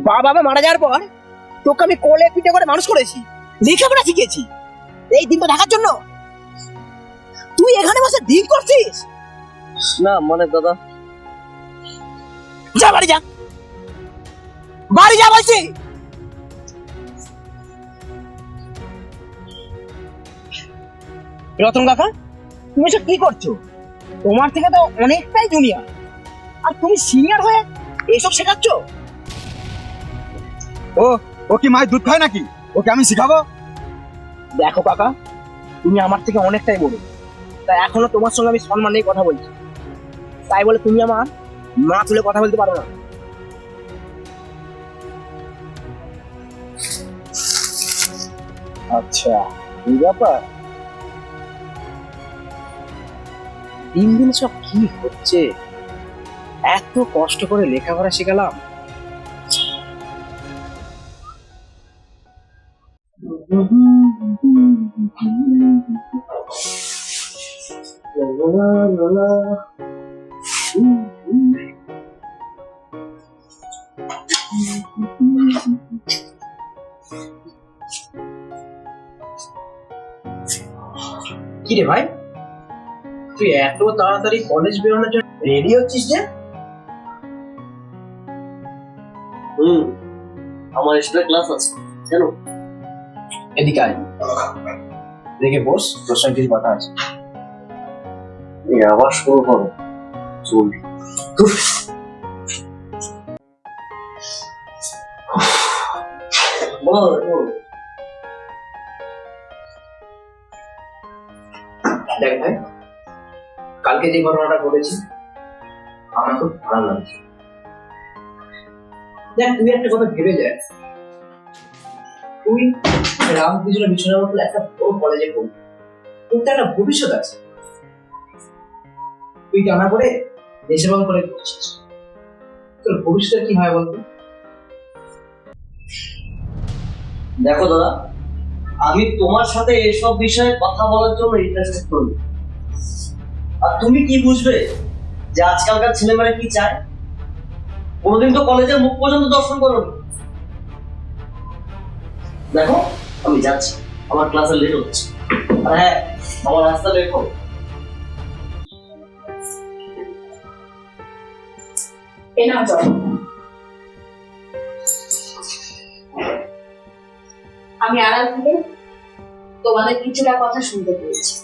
বাবা মা মারা যাওয়ার পর তোকে আমি কোলে পিঠে করে মানুষ করেছি, লেখাপড়া শিখেছি এই দিনটা দেখার জন্য। তুই এখানে বসে দিন করছিস? না মানে দাদা, যা বাড়ি যা, বাড়ি যা বলছি। রতন কাকা, তুমি এসব কি করছো? তোমার থেকে তো অনেকটাই জুনিয়র, আর তুমি সিনিয়র হয়ে এসব শেখাচ্ছ? ও কি মায়ের দুধ খায় নাকি? ওকে আমি শিখাবো? দেখো কাকা, তুমি আমার থেকে অনেকটাই বড়, তাই এখনো তোমার সঙ্গে আমি সম্মান নিয়ে কথা বলছি। তাই বলে তুমি আমার মা তুলে কথা বলতে পারো না। আচ্ছা, এই ব্যাপার। দিন দিন সব কি হচ্ছে? এত কষ্ট করে লেখাপড়া শেখালাম, কি রে ভাই, তুই এত তাড়াতাড়ি কলেজ বেরোনোর জন্য রেডি হচ্ছিস যে? আমার এক্সট্রা ক্লাস আছে। কেন? এদিকে আয়, দেখে বস, তোর সঙ্গে কিছু কথা আছে। আবার শুরু করো, চল। দেখ ভাই, কালকে যে ঘটনাটা ঘটেছে আমার খুব ভালো লাগছে। দেখ, তুই একটা কথা ভেবে দেখ, তুই রামকৃষ্ণ মিশনের মতো একটা বড় কলেজে পড়বি, তোর তো একটা ভবিষ্যৎ আছে। তুই টানা করে দেশের করে করছিস, তোর ভবিষ্যৎ কি হয় বলতো? দেখো দাদা, আমি তোমার সাথে এসব বিষয়ে কথা বলার জন্য ইন্টারেস্টেড করি। আর তুমি কি বুঝবে যে আজকালকার ছেলেমেয়েরা কি চায়? কোনোদিন তো কলেজের মুখ পর্যন্ত দর্শন করোনি। দেখো, আমি যাচ্ছি, আমার ক্লাসে লেট হচ্ছে। আর হ্যাঁ, আমার রাস্তা দেখো। আমি আড়াল থেকে তোমাদের কিছুটা কথা শুনতে পেরেছি।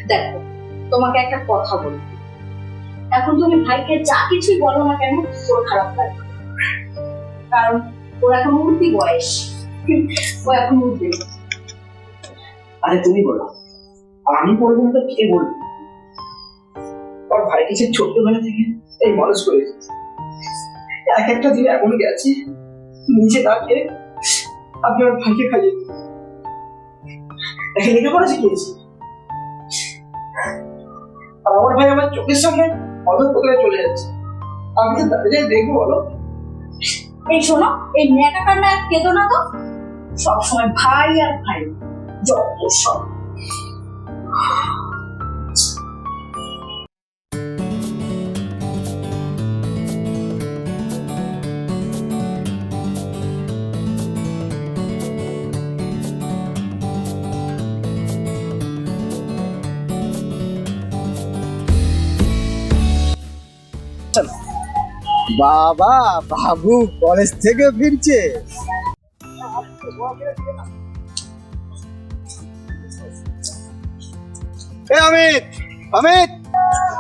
দেখো, তোমাকে একটা কথা বলি, এখন তুমি ভাইকে যা কিছুই বলো না কেন তোর খারাপ লাগবে, কারণ ওর এখন উঠতি বয়স, ও এখন উঠবে। আরে তুমি বলো, আমি বলবো না তো কে বলবো? ওর ভাইকে সে ছোট্টবেলা থেকে এই মানুষ করেছে, এক একটা দিন এমন গেছে নিজে না খেয়ে আমি ওর ভাইকে খাইয়ে দেখে লেখাপড়া শিখিয়েছি। আর আমার ভাই আমার চোখের সামনে অধঃপতনে চলে যাচ্ছে, আমি তো দাঁড়িয়ে দেখবো বলো? এই শোনো, এই ন্যাকা কান্না কেঁদো না তো, সবসময় ভাই আর ভাই, যত সব। বাবা, বাবু কলেজ থেকে ফিরছে। অমিত, অমিত,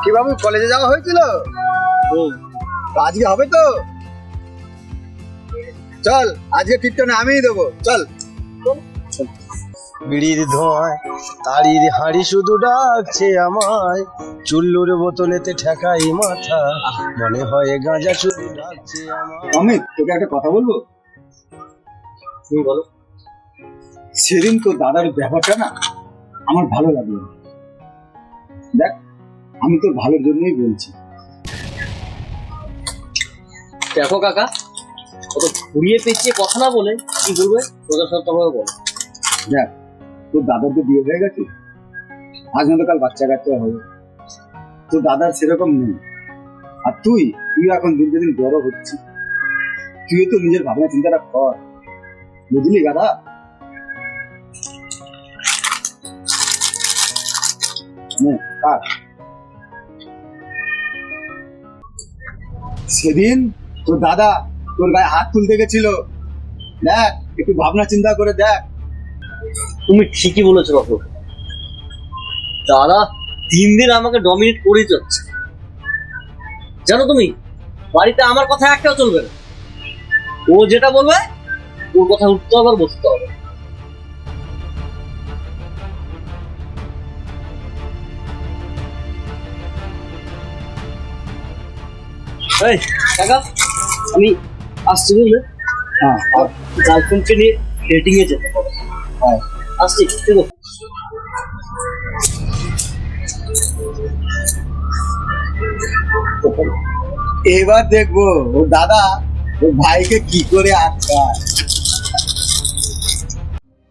কি বাবু কলেজে যাওয়া হয়েছিল? আজকে হবে তো? চল, আজকে টিপটনে আমিই দেবো, চল। বিড়ির ধোঁয়ায় তাড়ির হাড়ি শুধু ডাকছে আমায়, চুল্লুর বোতলেতে ঠেকাই মাথা, মনে হয় গাঁজা শুধু ডাকছে আমায়। অমিত, তোকে একটা কথা বলবো? তুমি বলো। সেদিন তোর দাদার ব্যাপারটা না আমার ভালো লাগলো না। দেখ, আমি তোর ভালোর জন্যই বলছি। দেখো কাকা, কত ঘুরিয়ে পেঁচিয়ে কথা না বলে কি বলবে সোজা সত্যভাবে বলো। দেখ, তোর দাদার তো বিয়ে হয়ে গেছে, আজ নয়তো কাল বাচ্চা কাচ্চা হবে। তোর দাদার সেরকম নেই, আর তুই এখন দিন দিন বড় হচ্ছিস, তুই তো নিজের ভাবনা চিন্তাটা কর, বুঝলি গাদা? নে, কাট। সেদিন তোর দাদা তোর গায়ে হাত তুলতে গেছিল, দেখ একটু ভাবনা চিন্তা করে দেখ। তুমি ঠিকই বলেছো রতন। দাদা দিন দিন আমাকে ডমিনেট করে যাচ্ছে। জানো তুমি, বাড়িতে আমার কথা একটাও চলবে না। ও যেটা বলবে ওর কথা উঠতে হবে আর বসতে হবে। এই কাকা, আমি আসছি বুঝলে, হ্যাঁ, আর গার্লফ্রেন্ডকে নিয়ে ডেটিং এ যেতে হবে। হ্যাঁ। আসছি, ঠিক আছে। এবার দেখবো ও দাদা ওর ভাইকে কি করে আটকায়।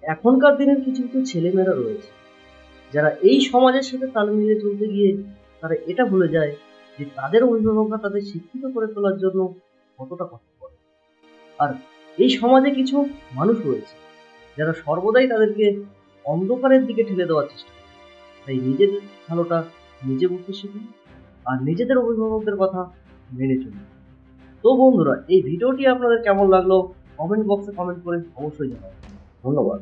এখনকার দিনের কিছু কিছু ছেলেমেয়েরা রয়েছে যারা এই সমাজের সাথে তাল মিলিয়ে চলতে গিয়ে তারা এটা ভুলে যায় যে তাদের অভিভাবকরা তাদের শিক্ষিত করে তোলার জন্য কতটা কষ্ট করে। আর এই সমাজে কিছু মানুষ রয়েছে যারা সর্বদাই তাদেরকে অন্ধকারের দিকে ঠেলে দেওয়ার চেষ্টা করে। তাই নিজের ভালোটা নিজে বুঝতে শিখুন আর নিজেদের অভিভাবকদের কথা মেনে চলুন। তো বন্ধুরা, এই ভিডিওটি আপনাদের কেমন লাগলো কমেন্ট বক্সে কমেন্ট করে অবশ্যই জানাবেন। ধন্যবাদ।